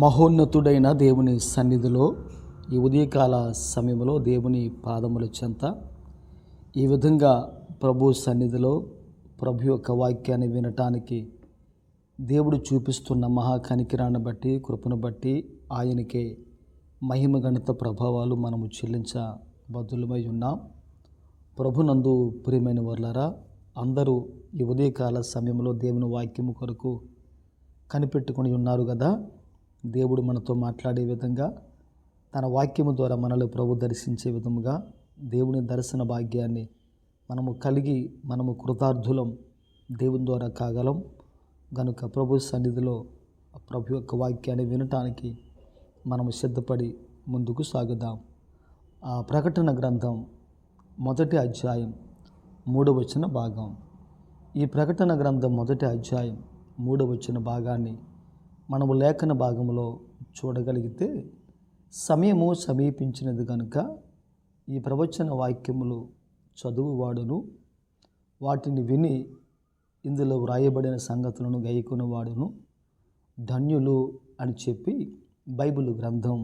మహోన్నతుడైన దేవుని సన్నిధిలో ఈ ఉదయకాల సమయంలో దేవుని పాదముల చెంత ఈ విధంగా ప్రభు సన్నిధిలో ప్రభు యొక్క వాక్యాన్ని వినటానికి దేవుడు చూపిస్తున్న మహాకనికిరాన్ని బట్టి కృపను బట్టి ఆయనకే మహిమ ఘనత ప్రభావాలు మనము చెల్లించబద్దులమై ఉన్నాం. ప్రభునందు ప్రియమైన వర్లారా, అందరూ ఈ ఉదయకాల సమయంలో దేవుని వాక్యము కొరకు కనిపెట్టుకొని ఉన్నారు కదా. దేవుడు మనతో మాట్లాడే విధంగా తన వాక్యము ద్వారా మనలో ప్రభు దర్శించే విధముగా దేవుని దర్శన భాగ్యాన్ని మనము కలిగి మనము కృతార్థులం దేవుని ద్వారా కాగలం గనుక ప్రభు సన్నిధిలో ప్రభు యొక్క వాక్యాన్ని వినటానికి మనము సిద్ధపడి ముందుకు సాగుదాం. ఆ ప్రకటన గ్రంథం 1వ అధ్యాయం 3వ వచన భాగం. ఈ ప్రకటన గ్రంథం 1వ అధ్యాయం 3వ వచన భాగాన్ని మనము లేఖన భాగంలో చూడగలిగితే, సమయము సమీపించినది కనుక ఈ ప్రవచన వాక్యములు చదువువాడును వాటిని విని ఇందులో వ్రాయబడిన సంగతులను గైకొనవాడును ధన్యులు అని చెప్పి బైబిల్ గ్రంథం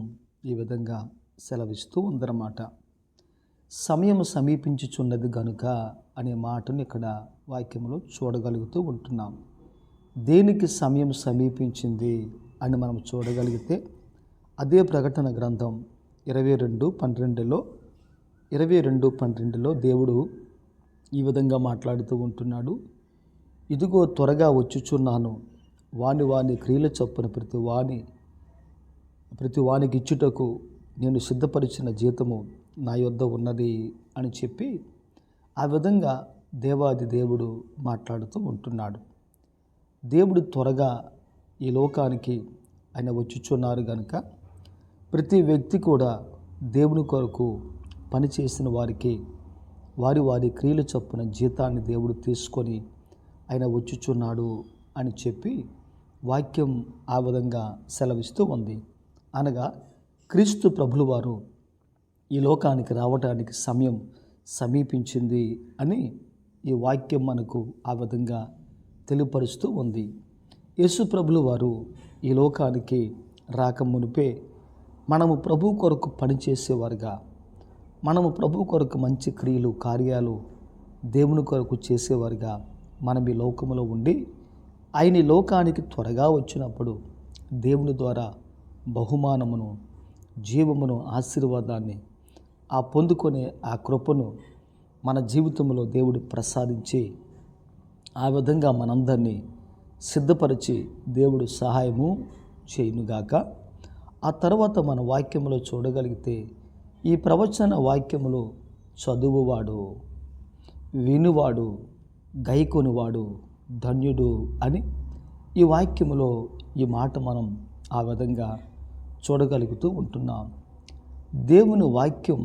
ఈ విధంగా సెలవిస్తూ ఉందన్నమాట. సమయం సమీపించుచున్నది గనుక అనే మాటను ఇక్కడ వాక్యంలో చూడగలుగుతూ ఉంటున్నాం. దేనికి సమయం సమీపించింది అని మనం చూడగలిగితే, అదే ప్రకటన గ్రంథం 22:12లో దేవుడు ఈ విధంగా మాట్లాడుతూ ఉంటున్నాడు. ఇదిగో త్వరగా వచ్చుచున్నాను, వాని క్రియల చొప్పున ప్రతి వానికి ఇచ్చుటకు నేను సిద్ధపరిచిన జీతము నా యొద్ద ఉన్నది అని చెప్పి ఆ విధంగా దేవాది దేవుడు మాట్లాడుతూ ఉంటున్నాడు. దేవుడు త్వరగా ఈ లోకానికి ఆయన వచ్చుచున్నారు కనుక ప్రతి వ్యక్తి కూడా దేవుని కొరకు పనిచేసిన వారికి వారి క్రియలు చొప్పున జీతాన్ని దేవుడు తీసుకొని ఆయన వచ్చుచున్నాడు అని చెప్పి వాక్యం ఆ విధంగా సెలవిస్తూ ఉంది. అనగా క్రీస్తు ప్రభులు వారు ఈ లోకానికి రావడానికి సమయం సమీపించింది అని ఈ వాక్యం మనకు ఆ విధంగా తెలియపరుస్తూ ఉంది. యేసు ప్రభులు వారు ఈ లోకానికి రాకమునుపే మనము ప్రభు కొరకు పనిచేసేవారుగా, మనము ప్రభు కొరకు మంచి క్రియలు కార్యాలు దేవుని కొరకు చేసేవారుగా మనం ఈ లోకములో ఉండి ఆయన ఈ లోకానికి త్వరగా వచ్చినప్పుడు దేవుని ద్వారా బహుమానమును, జీవమును, ఆశీర్వాదాన్ని పొందుకునే ఆ కృపను మన జీవితంలో దేవుడు ప్రసాదించి ఆ విధంగా మనందరినీ సిద్ధపరిచి దేవుడు సహాయము చేయునుగాక. ఆ తర్వాత మన వాక్యములో చూడగలిగితే, ఈ ప్రవచన వాక్యములో చదువువాడు, వినువాడు, గైకొనివాడు ధన్యుడు అని ఈ వాక్యములో ఈ మాట మనం ఆ విధంగా చూడగలుగుతూ ఉంటున్నాం. దేవుని వాక్యం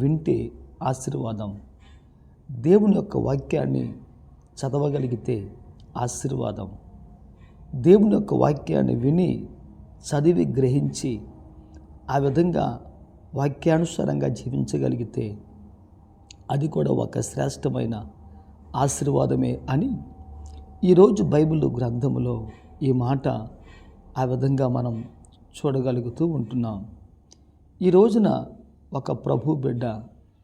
వింటే ఆశీర్వాదం. దేవుని యొక్క వాక్యాన్ని చదవగలిగితే ఆశీర్వాదం. దేవుని యొక్క వాక్యాన్ని విని చదివి గ్రహించి ఆ విధంగా వాక్యానుసారంగా జీవించగలిగితే అది కూడా ఒక శ్రేష్టమైన ఆశీర్వాదమే అని ఈరోజు బైబిల్ గ్రంథములో ఈ మాట ఆ విధంగా మనం చూడగలుగుతూ ఉంటున్నాం. ఈ రోజున ఒక ప్రభు బిడ్డ,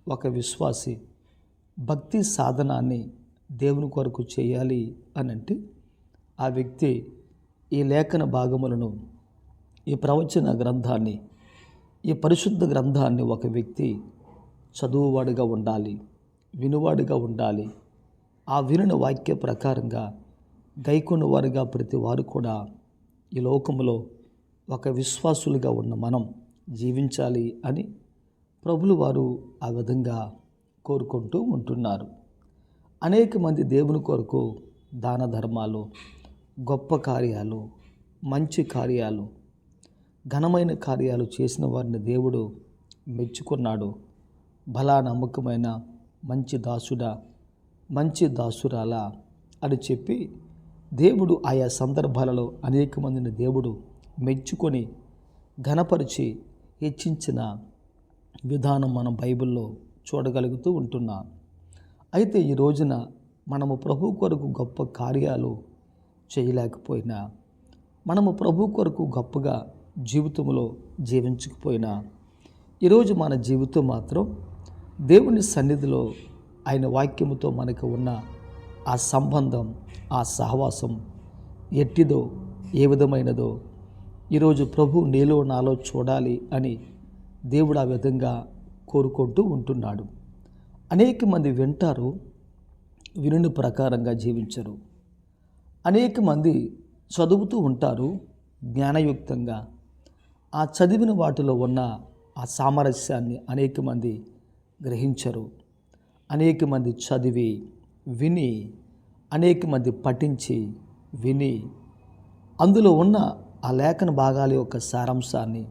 ఒక విశ్వాసి భక్తి సాధనాన్ని దేవుని కొరకు చేయాలి అని అంటే ఆ వ్యక్తి ఈ లేఖన భాగములను, ఈ ప్రవచన గ్రంథాన్ని, ఈ పరిశుద్ధ గ్రంథాన్ని ఒక వ్యక్తి చదువువాడిగా ఉండాలి, వినువాడిగా ఉండాలి. ఆ వినిన వాక్య ప్రకారంగా గైకొన్న వారిగా ప్రతి వారు కూడా ఈ లోకములో ఒక విశ్వాసులుగా ఉన్న మనం జీవించాలి అని ప్రభులు వారు ఆ విధంగా కోరుకుంటూ ఉంటున్నారు. అనేక మంది దేవుని కొరకు దాన ధర్మాలు, గొప్ప కార్యాలు, మంచి కార్యాలు, ఘనమైన కార్యాలు చేసిన వారిని దేవుడు మెచ్చుకున్నాడు. బలా నమ్మకమైన మంచి దాసుడా, మంచి దాసురాలా అని చెప్పి దేవుడు ఆయా సందర్భాలలో అనేక మందిని దేవుడు మెచ్చుకొని ఘనపరిచి హెచ్చించిన విధానం మనం బైబిల్లో చూడగలుగుతూ ఉంటున్నాం. అయితే ఈ రోజున మనము ప్రభు కొరకు గొప్ప కార్యాలు చేయలేకపోయినా మనము ప్రభు కొరకు గొప్పగా జీవితంలో జీవించకపోయినా ఈరోజు మన జీవితం మాత్రం దేవుని సన్నిధిలో ఆయన వాక్యముతో మనకు ఉన్న ఆ సంబంధం, ఆ సహవాసం ఎట్టిదో, ఏ విధమైనదో ఈరోజు ప్రభు నీలో నాలో చూడాలి అని దేవుడు ఆ విధంగా కోరుకుంటూ ఉంటున్నాడు. అనేక మంది వింటారు, వినుని ప్రకారంగా జీవించరు. అనేక మంది చదువుతూ ఉంటారు జ్ఞానయుక్తంగా, ఆ చదివిన వాటిలో ఉన్న ఆ సామరస్యాన్ని అనేక మంది గ్రహించరు. అనేక మంది చదివి విని, అనేక మంది పఠించి విని, అందులో ఉన్న ఆ లేఖన భాగాల యొక్క సారాంశాన్ని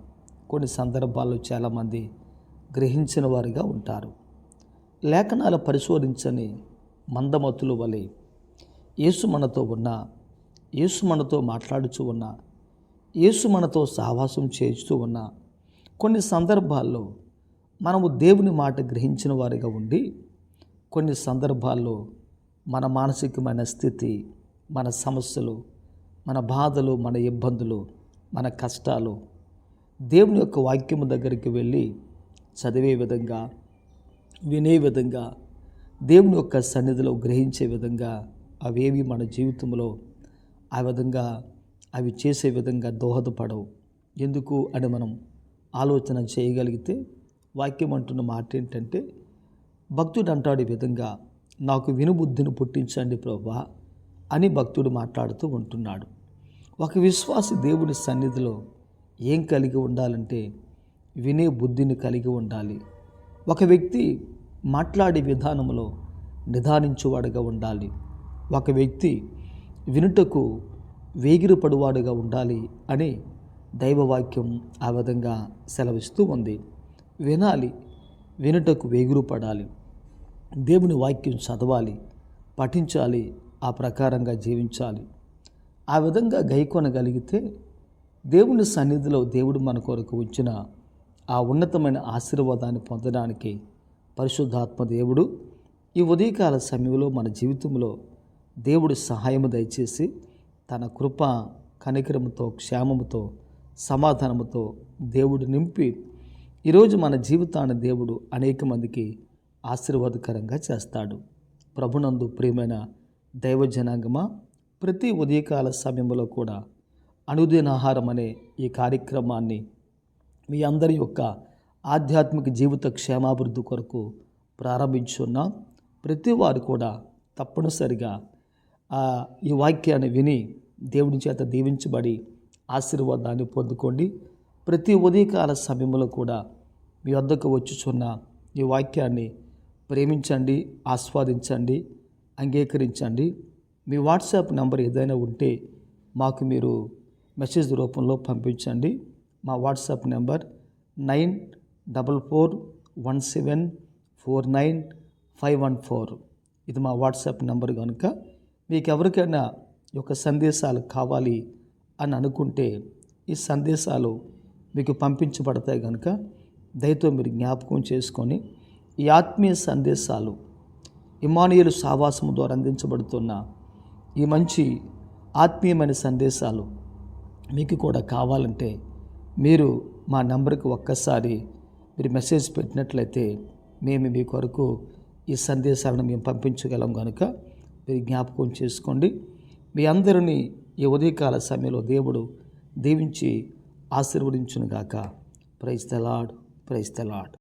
కొన్ని సందర్భాల్లో చాలామంది గ్రహించిన వారిగా ఉంటారు. లేఖనాలు పరిశోధించని మందమతుల వలె యేసు మనతో ఉన్న, యేసు మనతో మాట్లాడుచూ ఉన్న, యేసు మనతో సహవాసం చేస్తూ ఉన్న కొన్ని సందర్భాల్లో మనము దేవుని మాట గ్రహించిన వారిగా ఉండి, కొన్ని సందర్భాల్లో మన మానసికమైన స్థితి, మన సమస్యలు, మన బాధలు, మన ఇబ్బందులు, మన కష్టాలు దేవుని యొక్క వాక్యము దగ్గరికి వెళ్ళి చదివే విధంగా, వినే విధంగా, దేవుని యొక్క సన్నిధిలో గ్రహించే విధంగా అవేవి మన జీవితంలో ఆ విధంగా అవి చేసే విధంగా దోహదపడవు. ఎందుకు అని మనం ఆలోచన చేయగలిగితే వాక్యం అంటున్న మాట ఏంటంటే, భక్తుడు అంటాడు ఈ విధంగా, నాకు వినుబుద్ధిని పుట్టించండి ప్రభువా అని భక్తుడు మాట్లాడుతూ ఉంటున్నాడు. ఒక విశ్వాసి దేవుని సన్నిధిలో ఏం కలిగి ఉండాలంటే వినే బుద్ధిని కలిగి ఉండాలి. ఒక వ్యక్తి మాట్లాడే విధానంలో నిదానించువాడుగా ఉండాలి. ఒక వ్యక్తి వినుటకు వేగిరపడువాడుగా ఉండాలి అని దైవవాక్యం ఆ విధంగా సెలవిస్తూ ఉంది. వినాలి, వినుటకు వేగిరపడాలి, దేవుని వాక్యం చదవాలి, పఠించాలి, ఆ ప్రకారంగా జీవించాలి. ఆ విధంగా గైకొనగలిగితే దేవుని సన్నిధిలో దేవుడు మన కొరకు ఉంచిన ఆ ఉన్నతమైన ఆశీర్వాదాన్ని పొందడానికి పరిశుద్ధాత్మ దేవుడు ఈ ఉదయకాల సమయంలో మన జీవితంలో దేవుడి సహాయము దయచేసి తన కృప, కనికరముతో, క్షేమముతో, సమాధానముతో దేవుడు నింపి ఈరోజు మన జీవితాన్ని దేవుడు అనేక మందికి ఆశీర్వాదకరంగా చేస్తాడు. ప్రభునందు ప్రియమైన దైవ జనాంగమా, ప్రతి ఉదయకాల సమయంలో కూడా అనుదిన ఆహారం అనే ఈ కార్యక్రమాన్ని మీ అందరి యొక్క ఆధ్యాత్మిక జీవిత క్షేమాభివృద్ధి కొరకు ప్రారంభించున్నాం. ప్రతి వారు కూడా తప్పనిసరిగా ఈ వాక్యాన్ని విని దేవుని చేత దీవించబడి ఆశీర్వాదాన్ని పొందుకోండి. ప్రతి ఉదయకాల సమయంలో కూడా మీ వద్దకు వచ్చుచున్న ఈ వాక్యాన్ని ప్రేమించండి, ఆస్వాదించండి, అంగీకరించండి. మీ వాట్సాప్ నెంబర్ ఏదైనా ఉంటే మాకు మీరు మెసేజ్ రూపంలో పంపించండి. మా వాట్సాప్ నెంబర్ 9441749514. ఇది మా వాట్సాప్ నెంబర్ కనుక మీకు ఎవరికైనా ఈ యొక్క సందేశాలు కావాలి అని అనుకుంటే ఈ సందేశాలు మీకు పంపించబడతాయి కనుక దయతో మీరు జ్ఞాపకం చేసుకొని ఈ ఆత్మీయ సందేశాలు ఇమ్మానుయేలు సహవాసము ద్వారా అందించబడుతున్న ఈ మంచి ఆత్మీయమైన సందేశాలు మీకు కూడా కావాలంటే మీరు మా నంబర్కి ఒక్కసారి మీరు మెసేజ్ పెట్టినట్లయితే మేము మీ కొరకు ఈ సందేశాలను మేము పంపించగలం కనుక మీరు జ్ఞాపకం చేసుకోండి. మీ అందరినీ ఈ ఉదయకాల సమయంలో దేవుడు దీవించి ఆశీర్వదించునుగాక. Praise the Lord, praise the lord.